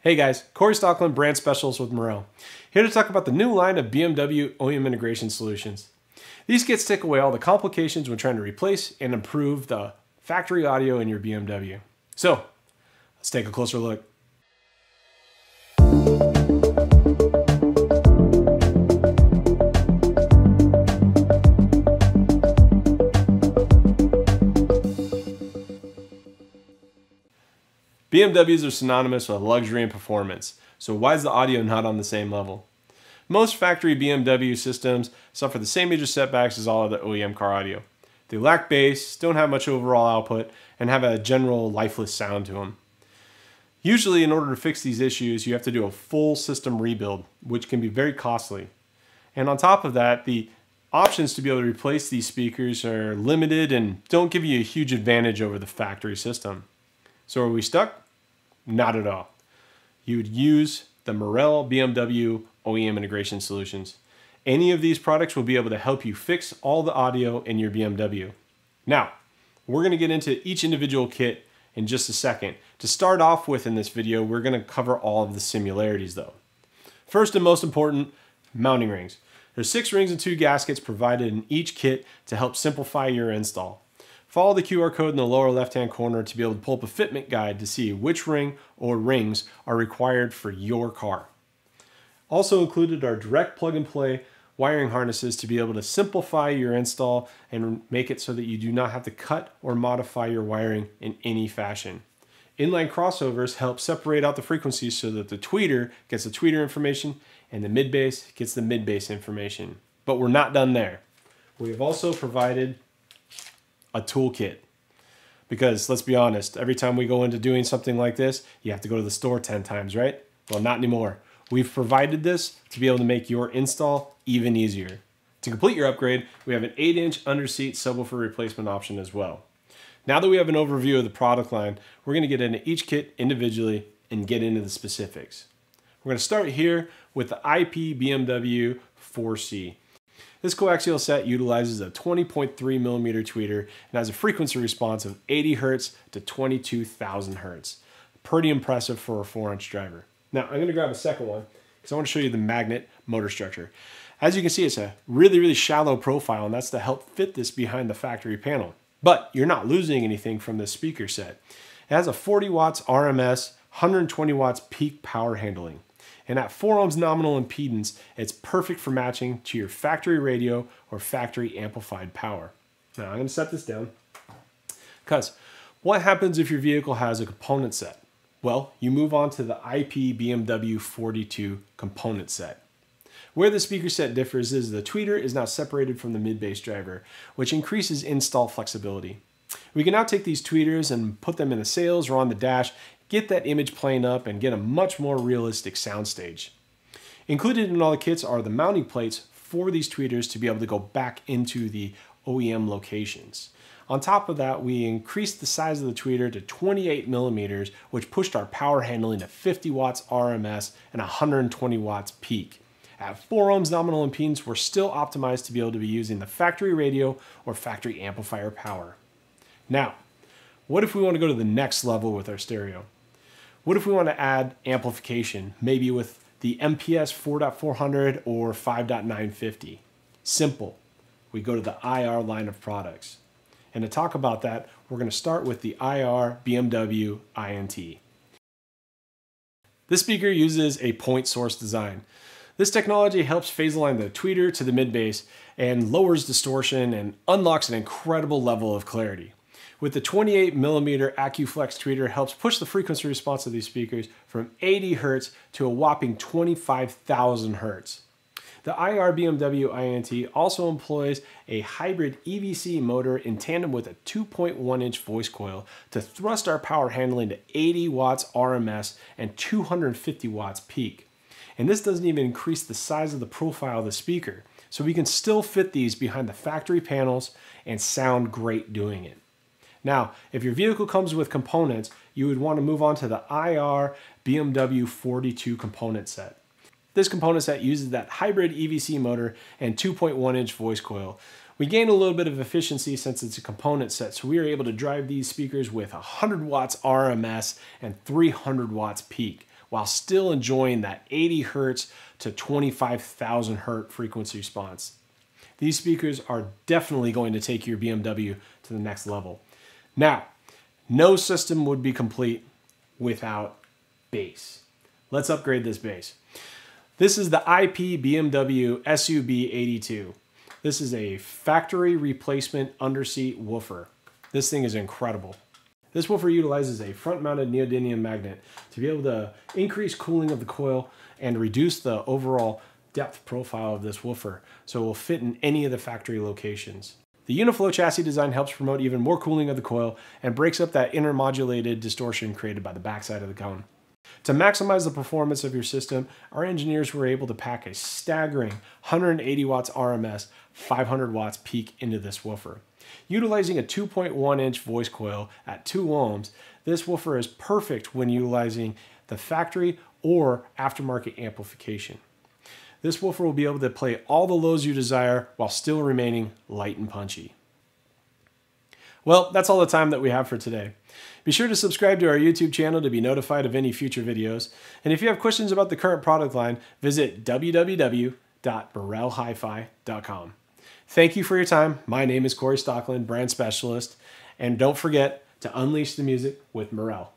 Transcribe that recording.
Hey guys, Corey Stockland, brand specialist with Morel. Here to talk about the new line of BMW OEM integration solutions. These kits take away all the complications when trying to replace and improve the factory audio in your BMW. So, let's take a closer look. BMWs are synonymous with luxury and performance, so why is the audio not on the same level? Most factory BMW systems suffer the same major setbacks as all other OEM car audio. They lack bass, don't have much overall output, and have a general lifeless sound to them. Usually, in order to fix these issues, you have to do a full system rebuild, which can be very costly. And on top of that, the options to be able to replace these speakers are limited and don't give you a huge advantage over the factory system. So are we stuck? Not at all. You would use the Morel BMW OEM integration solutions. Any of these products will be able to help you fix all the audio in your BMW. Now, we're going to get into each individual kit in just a second. To start off with in this video, we're going to cover all of the similarities though. First and most important, mounting rings. There's 6 rings and 2 gaskets provided in each kit to help simplify your install. Follow the QR code in the lower left-hand corner to be able to pull up a fitment guide to see which ring or rings are required for your car. Also included are direct plug-and-play wiring harnesses to be able to simplify your install and make it so that you do not have to cut or modify your wiring in any fashion. Inline crossovers help separate out the frequencies so that the tweeter gets the tweeter information and the mid-bass gets the mid-bass information. But we're not done there. We have also provided a toolkit, because let's be honest, every time we go into doing something like this, you have to go to the store 10 times, right? Well, not anymore. We've provided this to be able to make your install even easier. To complete your upgrade, we have an 8-inch under-seat subwoofer replacement option as well. Now that we have an overview of the product line, we're going to get into each kit individually and get into the specifics. We're going to start here with the IP BMW 4C. This coaxial set utilizes a 20.3 millimeter tweeter and has a frequency response of 80 Hz to 22,000 Hz. Pretty impressive for a 4-inch driver. Now, I'm going to grab a second one because I want to show you the magnet motor structure. As you can see, it's a really shallow profile, and that's to help fit this behind the factory panel. But you're not losing anything from this speaker set. It has a 40 watts RMS, 120 watts peak power handling. And at 4 ohms nominal impedance, it's perfect for matching to your factory radio or factory amplified power. Now I'm going to set this down, because what happens if your vehicle has a component set? Well, you move on to the IP BMW 42 component set. Where the speaker set differs is the tweeter is now separated from the mid-bass driver, which increases install flexibility. We can now take these tweeters and put them in the sails or on the dash, get that image playing up, and get a much more realistic soundstage. Included in all the kits are the mounting plates for these tweeters to be able to go back into the OEM locations. On top of that, we increased the size of the tweeter to 28 millimeters, which pushed our power handling to 50 watts RMS and 120 watts peak. At 4 ohms nominal impedance, we're still optimized to be able to be using the factory radio or factory amplifier power. Now, what if we want to go to the next level with our stereo? What if we want to add amplification, maybe with the MPS 4.400 or 5.950? Simple. We go to the IR line of products. And to talk about that, we're going to start with the IR BMW INT. This speaker uses a point source design. This technology helps phase align the tweeter to the mid-bass and lowers distortion and unlocks an incredible level of clarity. With the 28 millimeter AccuFlex tweeter, helps push the frequency response of these speakers from 80 Hz to a whopping 25,000 Hz. The IR BMW INT also employs a hybrid EVC motor in tandem with a 2.1-inch voice coil to thrust our power handling to 80 watts RMS and 250 watts peak. And this doesn't even increase the size of the profile of the speaker, so we can still fit these behind the factory panels and sound great doing it. Now, if your vehicle comes with components, you would want to move on to the IR BMW 42 component set. This component set uses that hybrid EVC motor and 2.1-inch voice coil. We gain a little bit of efficiency since it's a component set, so we are able to drive these speakers with 100 watts RMS and 300 watts peak, while still enjoying that 80 hertz to 25,000 hertz frequency response. These speakers are definitely going to take your BMW to the next level. Now, no system would be complete without bass. Let's upgrade this bass. This is the IP BMW SUB82. This is a factory replacement underseat woofer. This thing is incredible. This woofer utilizes a front-mounted neodymium magnet to be able to increase cooling of the coil and reduce the overall depth profile of this woofer, so it will fit in any of the factory locations. The Uniflow chassis design helps promote even more cooling of the coil and breaks up that intermodulated distortion created by the backside of the cone. To maximize the performance of your system, our engineers were able to pack a staggering 180 watts RMS, 500 watts peak into this woofer. Utilizing a 2.1 inch voice coil at 2 ohms, this woofer is perfect when utilizing the factory or aftermarket amplification. This woofer will be able to play all the lows you desire while still remaining light and punchy. Well, that's all the time that we have for today. Be sure to subscribe to our YouTube channel to be notified of any future videos. And if you have questions about the current product line, visit www.morelhifi.com. Thank you for your time. My name is Corey Stockland, brand specialist. And don't forget to unleash the music with Morel.